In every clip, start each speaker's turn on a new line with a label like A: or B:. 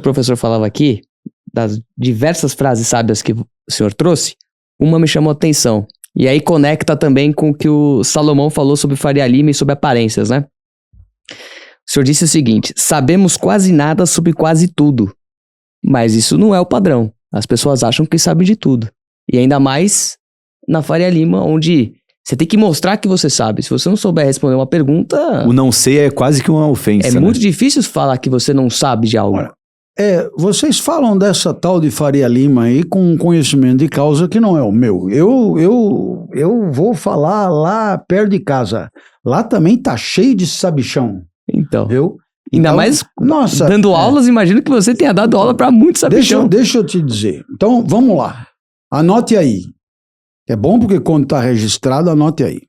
A: professor falava aqui, das diversas frases sábias que o senhor trouxe, uma me chamou a atenção. E aí conecta também com o que o Salomão falou sobre Faria Lima e sobre aparências, né? O senhor disse o seguinte: sabemos quase nada sobre quase tudo, mas isso não é o padrão. As pessoas acham que sabem de tudo. E ainda mais na Faria Lima, onde você tem que mostrar que você sabe. Se você não souber responder uma pergunta...
B: O não sei é quase que uma ofensa,
A: É muito difícil falar que você não sabe de algo.
C: Vocês falam dessa tal de Faria Lima aí com um conhecimento de causa que não é o meu. Eu vou falar lá perto de casa. Lá também tá cheio de sabichão.
A: Então.
C: Viu?
A: Ainda
C: Então,
A: mais
C: nossa,
A: dando aulas, imagino que você tenha dado aula pra muitos sabichão.
C: Deixa eu te dizer. Então, vamos lá. Anote aí. É bom porque quando tá registrado, anote aí.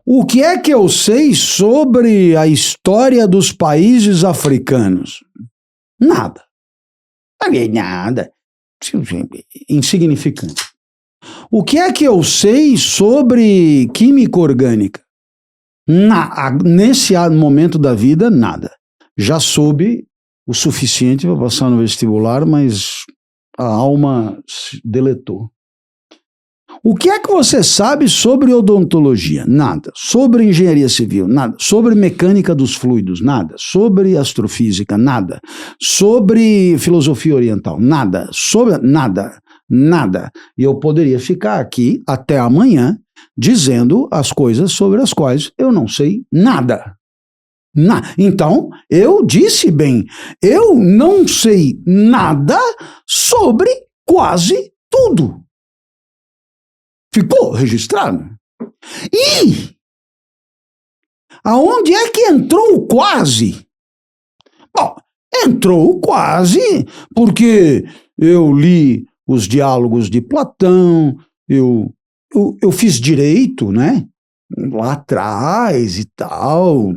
C: O que é que eu sei sobre a história dos países africanos? Nada. Nada. Insignificante. O que é que eu sei sobre química orgânica? Nesse momento da vida, nada. Já soube o suficiente para passar no vestibular, mas a alma se deletou. O que é que você sabe sobre odontologia? Nada. Sobre engenharia civil? Nada. Sobre mecânica dos fluidos? Nada. Sobre astrofísica? Nada. Sobre filosofia oriental? Nada. Sobre nada. Nada. E eu poderia ficar aqui até amanhã dizendo as coisas sobre as quais eu não sei nada. Então, eu disse bem, eu não sei nada sobre quase tudo. Ficou registrado? E aonde é que entrou o quase? Bom, entrou o quase porque eu li os diálogos de Platão, eu fiz direito, né? Lá atrás e tal,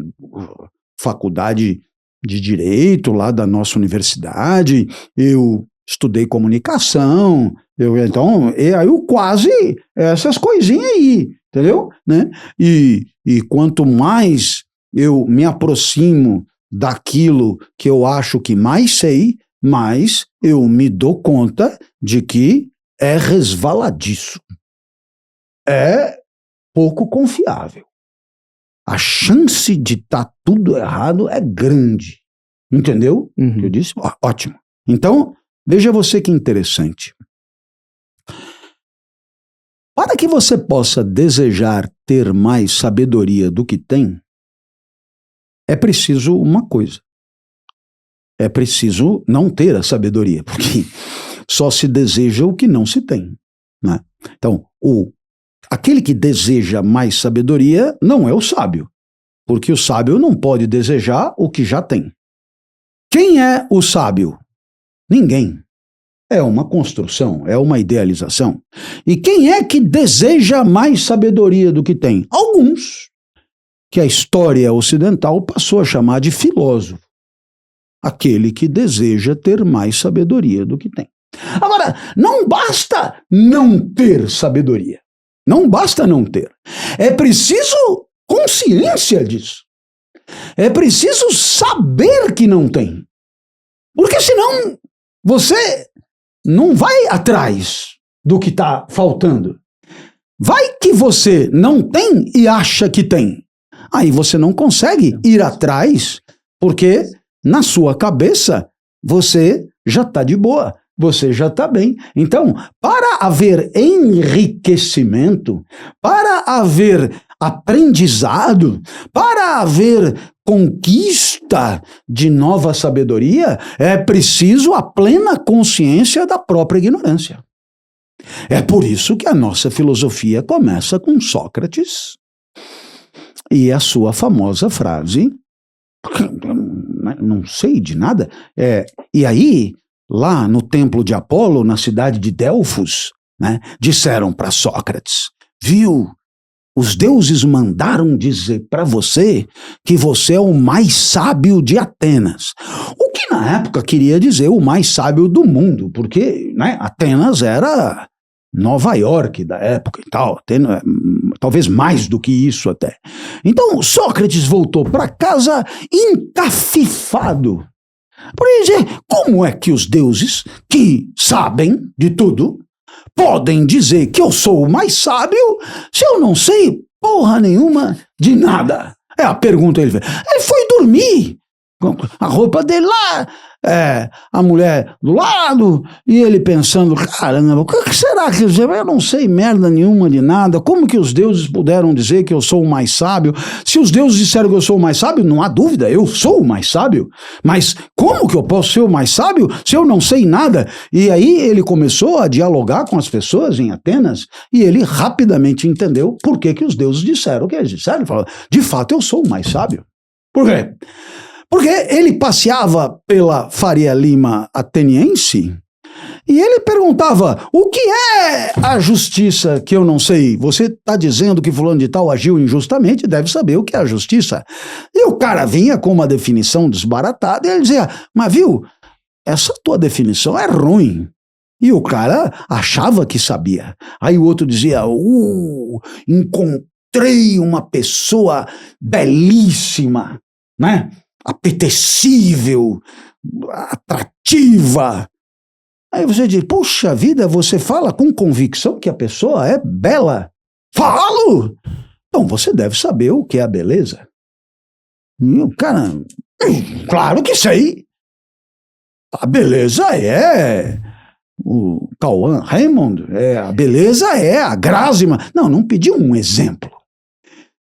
C: faculdade de direito lá da nossa universidade, eu estudei comunicação, então, aí o quase, essas coisinhas aí, entendeu? Né? E quanto mais eu me aproximo daquilo que eu acho que mais sei, mais eu me dou conta de que é resvaladiço. É pouco confiável. A chance de estar tudo errado é grande. Entendeu?
A: Uhum.
C: Eu disse? Ótimo. Então, veja você que interessante. Para que você possa desejar ter mais sabedoria do que tem, é preciso uma coisa. É preciso não ter a sabedoria, porque só se deseja o que não se tem, né? Então, aquele que deseja mais sabedoria não é o sábio, porque o sábio não pode desejar o que já tem. Quem é o sábio? Ninguém. É uma construção, é uma idealização. E quem é que deseja mais sabedoria do que tem? Alguns, que a história ocidental passou a chamar de filósofo. Aquele que deseja ter mais sabedoria do que tem. Agora, não basta não ter sabedoria. Não basta não ter. É preciso consciência disso. É preciso saber que não tem. Porque senão você não vai atrás do que está faltando. Vai que você não tem e acha que tem. Aí você não consegue ir atrás, porque na sua cabeça você já está de boa, você já está bem. Então, para haver enriquecimento, para haver aprendizado, para haver conquista de nova sabedoria, é preciso a plena consciência da própria ignorância. É por isso que a nossa filosofia começa com Sócrates e a sua famosa frase, não sei de nada, e aí, lá no templo de Apolo, na cidade de Delfos, né, disseram para Sócrates, viu? Os deuses mandaram dizer para você que você é o mais sábio de Atenas. O que na época queria dizer o mais sábio do mundo, porque, né, Atenas era Nova York da época e tal, talvez mais do que isso até. Então Sócrates voltou para casa encafifado. Por dizer, como é que os deuses, que sabem de tudo, podem dizer que eu sou o mais sábio se eu não sei porra nenhuma de nada? É a pergunta que ele fez. Ele foi dormir, com a roupa dele lá, a mulher do lado, e ele pensando, caramba, o que será que eu não sei merda nenhuma de nada, como que os deuses puderam dizer que eu sou o mais sábio? Se os deuses disseram que eu sou o mais sábio, não há dúvida, eu sou o mais sábio, mas como que eu posso ser o mais sábio se eu não sei nada? E aí ele começou a dialogar com as pessoas em Atenas, e ele rapidamente entendeu por que os deuses disseram o que eles disseram. Ele falou, de fato eu sou o mais sábio. Por quê? Porque ele passeava pela Faria Lima ateniense e ele perguntava, o que é a justiça que eu não sei? Você está dizendo que fulano de tal agiu injustamente, deve saber o que é a justiça. E o cara vinha com uma definição desbaratada e ele dizia, mas viu, essa tua definição é ruim. E o cara achava que sabia. Aí o outro dizia, encontrei uma pessoa belíssima, né? Apetecível, atrativa. Aí você diz, puxa vida, você fala com convicção que a pessoa é bela. Falo! Então você deve saber o que é a beleza. E o cara, claro que sei. A beleza é o Cauã Raymond, a beleza é a Grásima. Não pediu um exemplo.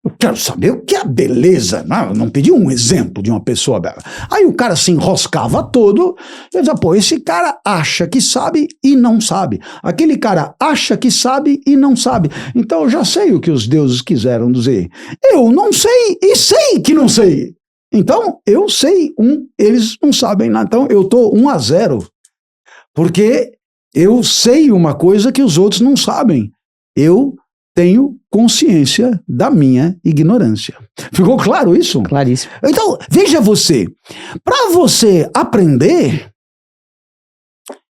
C: Eu quero saber o que é a beleza. Não pedi um exemplo de uma pessoa bela. Aí o cara se enroscava todo e dizia, pô, esse cara acha que sabe e não sabe. Aquele cara acha que sabe e não sabe. Então eu já sei o que os deuses quiseram dizer. Eu não sei e sei que não sei. Então eu sei eles não sabem nada. Então eu estou 1-0. Porque eu sei uma coisa que os outros não sabem. Eu tenho consciência da minha ignorância. Ficou claro isso?
A: Claríssimo.
C: Então, veja você, para você aprender,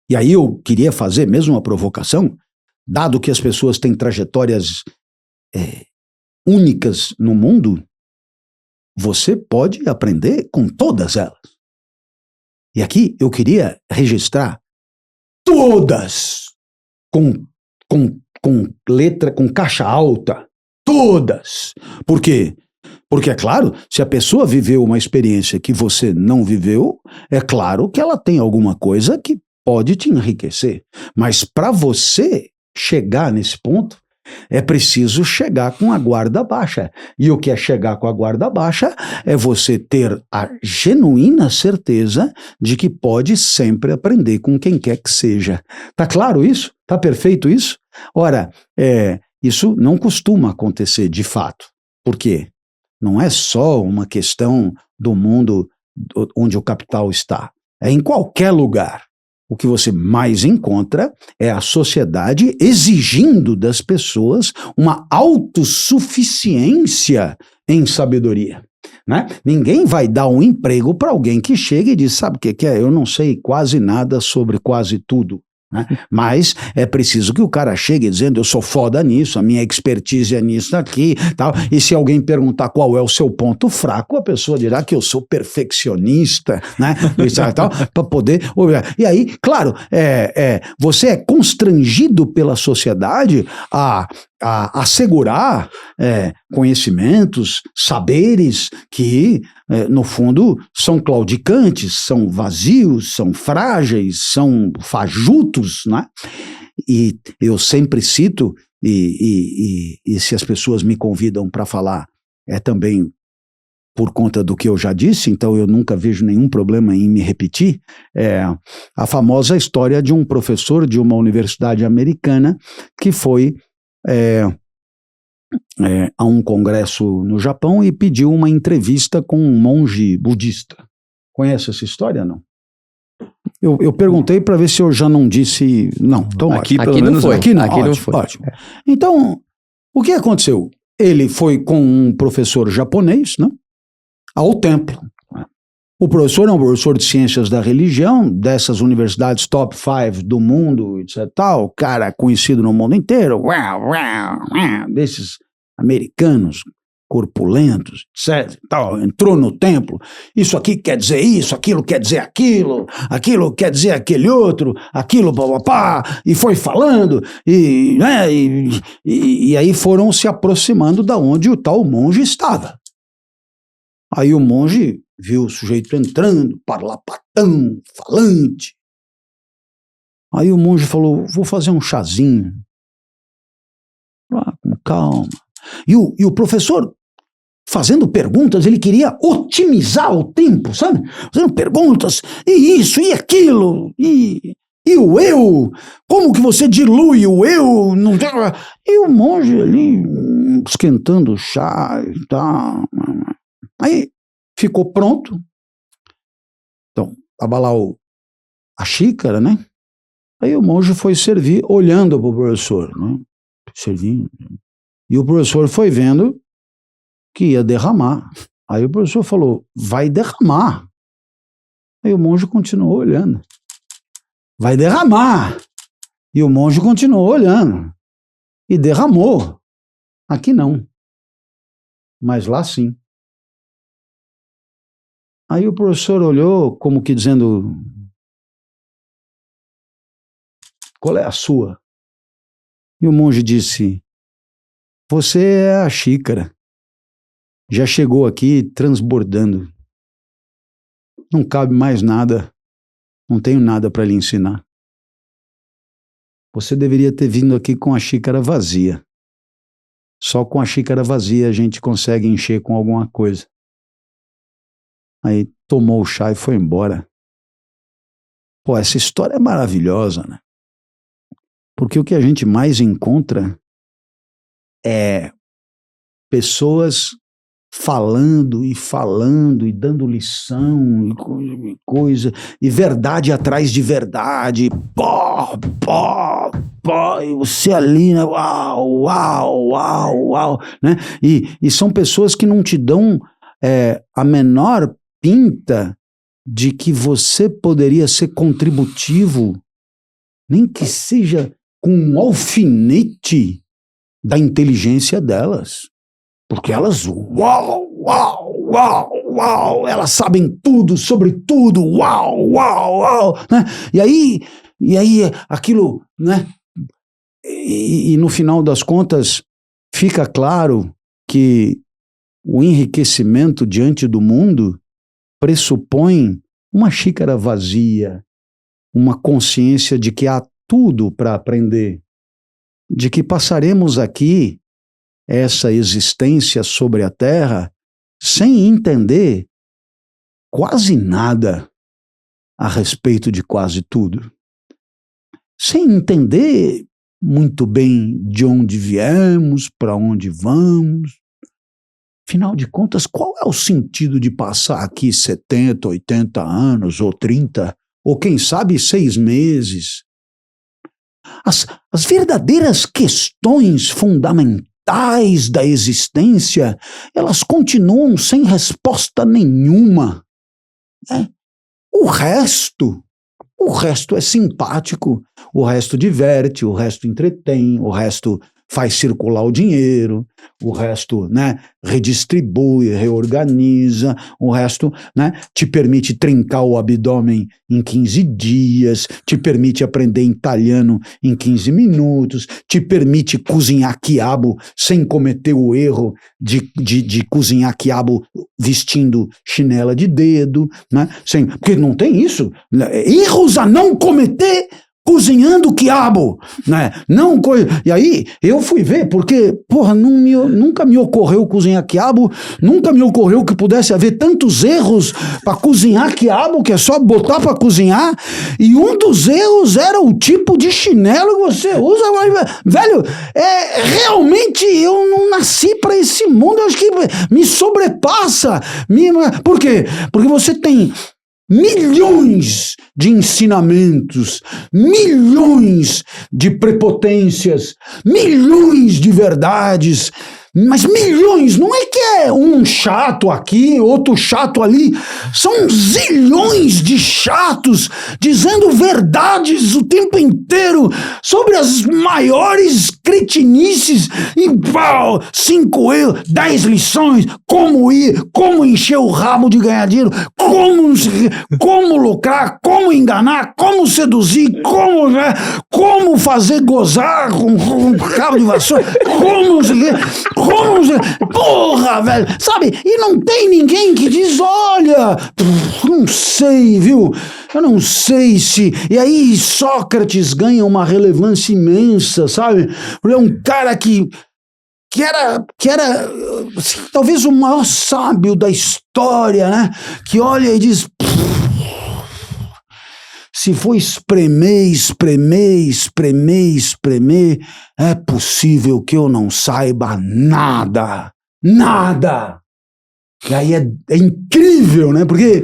C: e aí eu queria fazer mesmo uma provocação, dado que as pessoas têm trajetórias únicas no mundo, você pode aprender com todas elas. E aqui eu queria registrar todas com letra, com caixa alta, todas. Por quê? Porque, é claro, se a pessoa viveu uma experiência que você não viveu, é claro que ela tem alguma coisa que pode te enriquecer. Mas para você chegar nesse ponto, é preciso chegar com a guarda baixa. E o que é chegar com a guarda baixa é você ter a genuína certeza de que pode sempre aprender com quem quer que seja. Tá claro isso? Tá perfeito isso? Ora, isso não costuma acontecer de fato. Por quê? Não é só uma questão do mundo onde o capital está. É em qualquer lugar. O que você mais encontra é a sociedade exigindo das pessoas uma autossuficiência em sabedoria. Né? Ninguém vai dar um emprego para alguém que chega e diz, sabe o que é? Eu não sei quase nada sobre quase tudo. Né? Mas é preciso que o cara chegue dizendo, eu sou foda nisso, a minha expertise é nisso aqui, tal. E se alguém perguntar qual é o seu ponto fraco, a pessoa dirá que eu sou perfeccionista, né? Para poder olhar. E aí, claro, você é constrangido pela sociedade a assegurar conhecimentos, saberes que, no fundo, são claudicantes, são vazios, são frágeis, são fajutos, né? E eu sempre cito, e se as pessoas me convidam para falar, é também por conta do que eu já disse, então eu nunca vejo nenhum problema em me repetir, a famosa história de um professor de uma universidade americana que foi a um congresso no Japão e pediu uma entrevista com um monge budista. Conhece essa história, não? Eu perguntei para ver se eu já não disse... Não, então
B: aqui
C: ótimo.
B: pelo menos
C: não foi. Aqui não,
A: aqui
C: ótimo,
A: não foi.
C: Ótimo. Então, o que aconteceu? Ele foi com um professor japonês, né, ao templo. O professor é um professor de ciências da religião, dessas universidades top 5 do mundo, etc. Tal, cara conhecido no mundo inteiro, desses americanos, corpulentos, etc. Tal, entrou no templo, isso aqui quer dizer isso, aquilo quer dizer aquilo quer dizer aquele outro, aquilo, papapá, e foi falando, né, e aí foram se aproximando da onde o tal monge estava. Aí o monge viu o sujeito entrando, parlapatão, falante. Aí o monge falou, vou fazer um chazinho. Com calma. E o professor, fazendo perguntas, ele queria otimizar o tempo, sabe? Fazendo perguntas, e isso, e aquilo, e o eu, como que você dilui o eu? Não tem... E o monge ali, esquentando o chá e tal. Aí ficou pronto. Então, tava lá a xícara, né? Aí o monge foi servir, olhando para o professor, né? Servindo. E o professor foi vendo que ia derramar. Aí o professor falou, vai derramar. Aí o monge continuou olhando. Vai derramar. E o monge continuou olhando. E derramou. Aqui não. Mas lá sim. Aí o professor olhou como que dizendo, qual é a sua? E o monge disse, você é a xícara. Já chegou aqui transbordando. Não cabe mais nada. Não tenho nada para lhe ensinar. Você deveria ter vindo aqui com a xícara vazia. Só com a xícara vazia a gente consegue encher com alguma coisa. Aí tomou o chá e foi embora. Pô, essa história é maravilhosa, né? Porque o que a gente mais encontra é pessoas falando e dando lição e coisa, e verdade atrás de verdade, e você ali, né? Uau, né? E são pessoas que não te dão a menor pinta de que você poderia ser contributivo, nem que seja com um alfinete da inteligência delas. Porque elas, elas sabem tudo, sobre tudo, né? E aí aquilo, né? E no final das contas, fica claro que o enriquecimento diante do mundo pressupõe uma xícara vazia, uma consciência de que há tudo para aprender, de que passaremos aqui essa existência sobre a Terra sem entender quase nada a respeito de quase tudo. Sem entender muito bem de onde viemos, para onde vamos. Afinal de contas, qual é o sentido de passar aqui 70, 80 anos, ou 30, ou quem sabe 6 meses? As verdadeiras questões fundamentais da existência, elas continuam sem resposta nenhuma. Né? O resto é simpático, o resto diverte, o resto entretém, o resto faz circular o dinheiro, o resto, né, redistribui, reorganiza, o resto, né, te permite trincar o abdômen em 15 dias, te permite aprender italiano em 15 minutos, te permite cozinhar quiabo sem cometer o erro de cozinhar quiabo vestindo chinela de dedo, né, porque não tem isso, erros a não cometer cozinhando quiabo, né? E aí eu fui ver, porque, porra, nunca me ocorreu cozinhar quiabo, nunca me ocorreu que pudesse haver tantos erros para cozinhar quiabo, que é só botar para cozinhar, e um dos erros era o tipo de chinelo que você usa. Velho, realmente eu não nasci para esse mundo, eu acho que me sobrepassa. Por quê? Porque você tem milhões de ensinamentos, milhões de prepotências, milhões de verdades, Mas milhões, não é que é um chato aqui, outro chato ali. São zilhões de chatos dizendo verdades o tempo inteiro sobre as maiores cretinices e 5 erros, 10 lições, como ir, como encher o rabo de ganhar dinheiro, como lucrar, como enganar, como seduzir, como fazer gozar com cabo de vassoura, porra, velho, sabe? E não tem ninguém que diz, olha, não sei, viu? Eu não sei se... E aí Sócrates ganha uma relevância imensa, sabe? É um cara que era assim, talvez o maior sábio da história, né? Que olha e diz... Se for espremer, é possível que eu não saiba nada. Nada! E aí é incrível, né? Porque,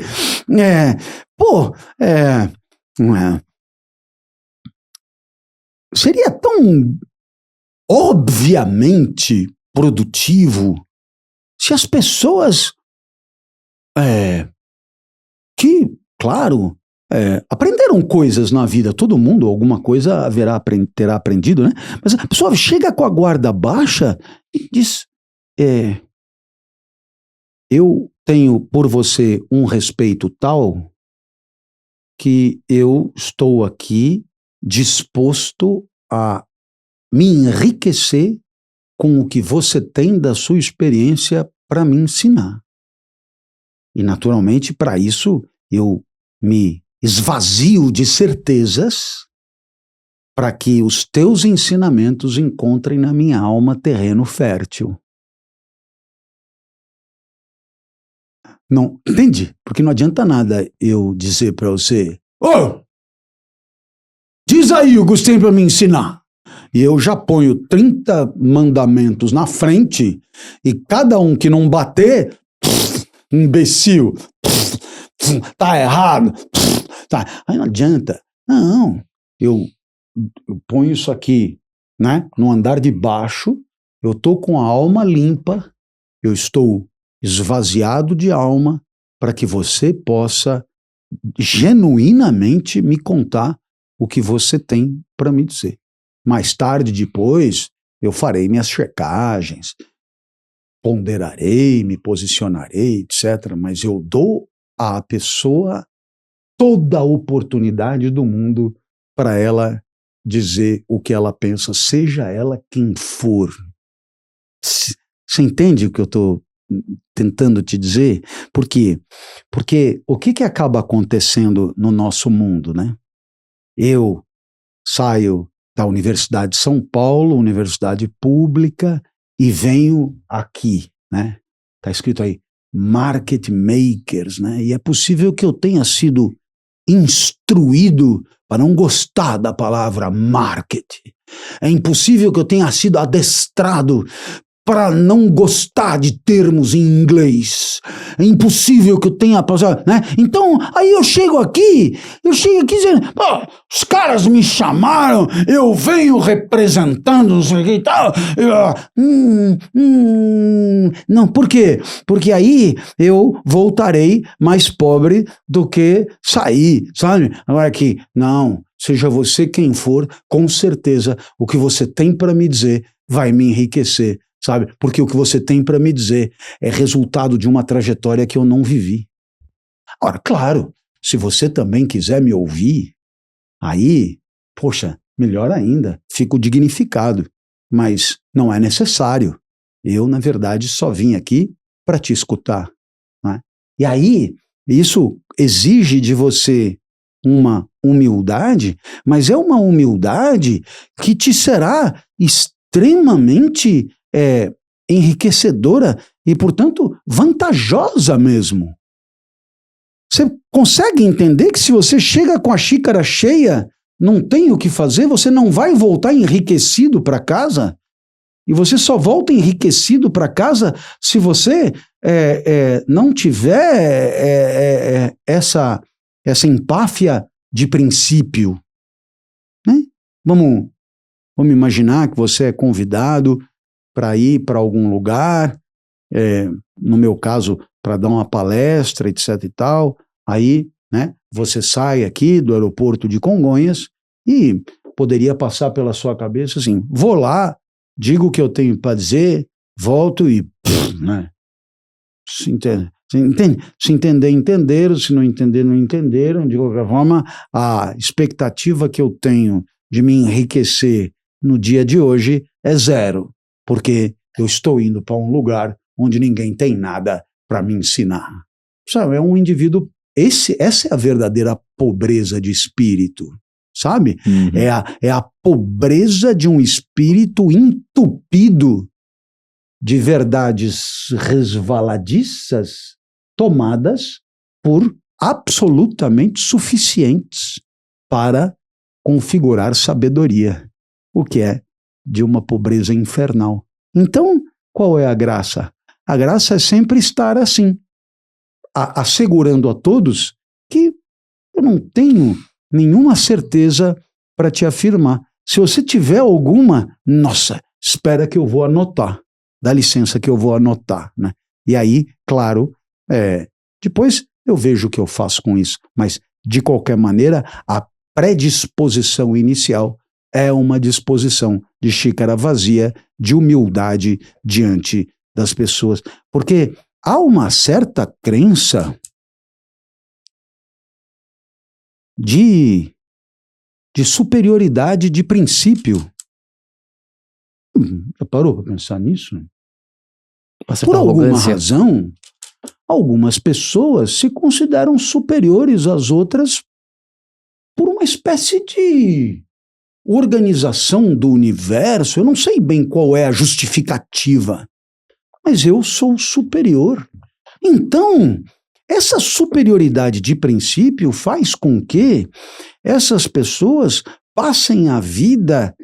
C: seria tão obviamente produtivo se as pessoas que, claro, aprenderam coisas na vida, todo mundo, alguma coisa terá aprendido, né? Mas a pessoa chega com a guarda baixa e diz, eu tenho por você um respeito tal que eu estou aqui disposto a me enriquecer com o que você tem da sua experiência para me ensinar. E, naturalmente, para isso, eu me esvazio de certezas para que os teus ensinamentos encontrem na minha alma terreno fértil. Não, entende? Porque não adianta nada eu dizer para você, diz aí o que você tem para me ensinar. E eu já ponho 30 mandamentos na frente e cada um que não bater, imbecil, tá errado, tá. Aí não adianta. Não, eu ponho isso aqui, né, no andar de baixo, eu estou com a alma limpa, eu estou esvaziado de alma para que você possa genuinamente me contar o que você tem para me dizer. Mais tarde, depois, eu farei minhas checagens, ponderarei, me posicionarei, etc. Mas eu dou à pessoa toda a oportunidade do mundo para ela dizer o que ela pensa, seja ela quem for. Você entende o que eu estou tentando te dizer? Por quê? Porque o que acaba acontecendo no nosso mundo, né? Eu saio da Universidade de São Paulo, universidade pública, e venho aqui, né? Está escrito aí, market makers, né? E é possível que eu tenha sido instruído para não gostar da palavra market. É impossível que eu tenha sido adestrado para não gostar de termos em inglês. É impossível que eu tenha passado, né? Então, aí eu chego aqui dizendo, os caras me chamaram, eu venho representando, não sei o que e tal. Não, por quê? Porque aí eu voltarei mais pobre do que sair, sabe? Agora que, não, seja você quem for, com certeza o que você tem para me dizer vai me enriquecer. Sabe? Porque o que você tem para me dizer é resultado de uma trajetória que eu não vivi. Agora, claro, se você também quiser me ouvir, aí, poxa, melhor ainda, fico dignificado. Mas não é necessário. Eu, na verdade, só vim aqui para te escutar. Né? E aí, isso exige de você uma humildade, mas é uma humildade que te será extremamente enriquecedora e, portanto, vantajosa mesmo. Você consegue entender que se você chega com a xícara cheia, não tem o que fazer, você não vai voltar enriquecido para casa? E você só volta enriquecido para casa se você não tiver essa empáfia de princípio. Né? Vamos imaginar que você é convidado para ir para algum lugar, no meu caso, para dar uma palestra, etc e tal. Aí, né, você sai aqui do aeroporto de Congonhas e poderia passar pela sua cabeça assim, vou lá, digo o que eu tenho para dizer, volto e... né? Se entender, entenderam, se não entender, não entenderam. De qualquer forma, a expectativa que eu tenho de me enriquecer no dia de hoje é zero, porque eu estou indo para um lugar onde ninguém tem nada para me ensinar. Sabe, é um indivíduo... Essa é a verdadeira pobreza de espírito, sabe?
B: Uhum.
C: É a pobreza de um espírito entupido de verdades resvaladiças tomadas por absolutamente suficientes para configurar sabedoria, o que é de uma pobreza infernal. Então, qual é a graça? A graça é sempre estar assim, assegurando a todos que eu não tenho nenhuma certeza para te afirmar. Se você tiver alguma, nossa, espera que eu vou anotar. Dá licença que eu vou anotar, né? E aí, claro, depois eu vejo o que eu faço com isso. Mas, de qualquer maneira, a predisposição inicial é uma disposição de xícara vazia, de humildade diante das pessoas. Porque há uma certa crença de superioridade de princípio. Já parou para pensar nisso? Por alguma razão, algumas pessoas se consideram superiores às outras por uma espécie de organização do universo. Eu não sei bem qual é a justificativa, mas eu sou superior. Então, essa superioridade de princípio faz com que essas pessoas passem a vida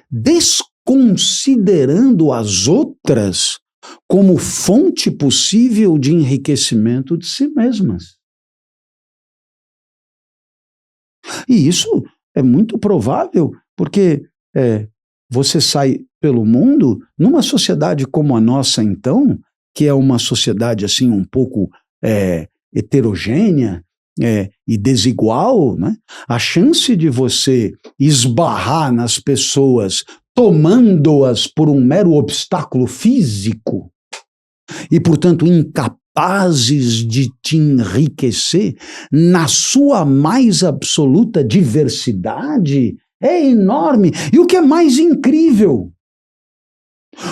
C: desconsiderando as outras como fonte possível de enriquecimento de si mesmas. E isso é muito provável, porque você sai pelo mundo, numa sociedade como a nossa, então, que é uma sociedade assim um pouco heterogênea e desigual, né? A chance de você esbarrar nas pessoas tomando-as por um mero obstáculo físico e, portanto, incapazes de te enriquecer na sua mais absoluta diversidade é enorme. E o que é mais incrível?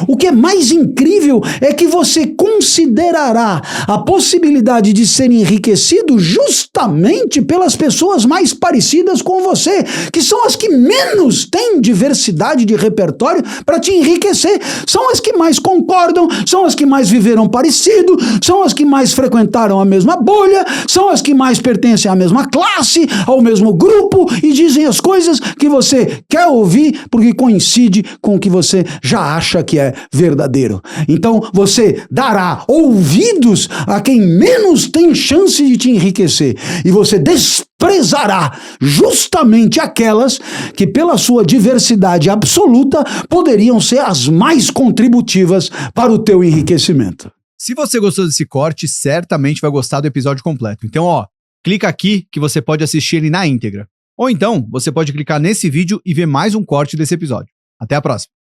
C: O que é mais incrível é que você considerará a possibilidade de ser enriquecido justamente pelas pessoas mais parecidas com você, que são as que menos têm diversidade de repertório para te enriquecer. São as que mais concordam, são as que mais viveram parecido, são as que mais frequentaram a mesma bolha, são as que mais pertencem à mesma classe, ao mesmo grupo e dizem as coisas que você quer ouvir porque coincide com o que você já acha que é verdadeiro. Então você dará ouvidos a quem menos tem chance de te enriquecer e você desprezará justamente aquelas que pela sua diversidade absoluta poderiam ser as mais contributivas para o teu enriquecimento.
D: Se você gostou desse corte, certamente vai gostar do episódio completo. Então, clica aqui que você pode assistir ele na íntegra. Ou então, você pode clicar nesse vídeo e ver mais um corte desse episódio. Até a próxima.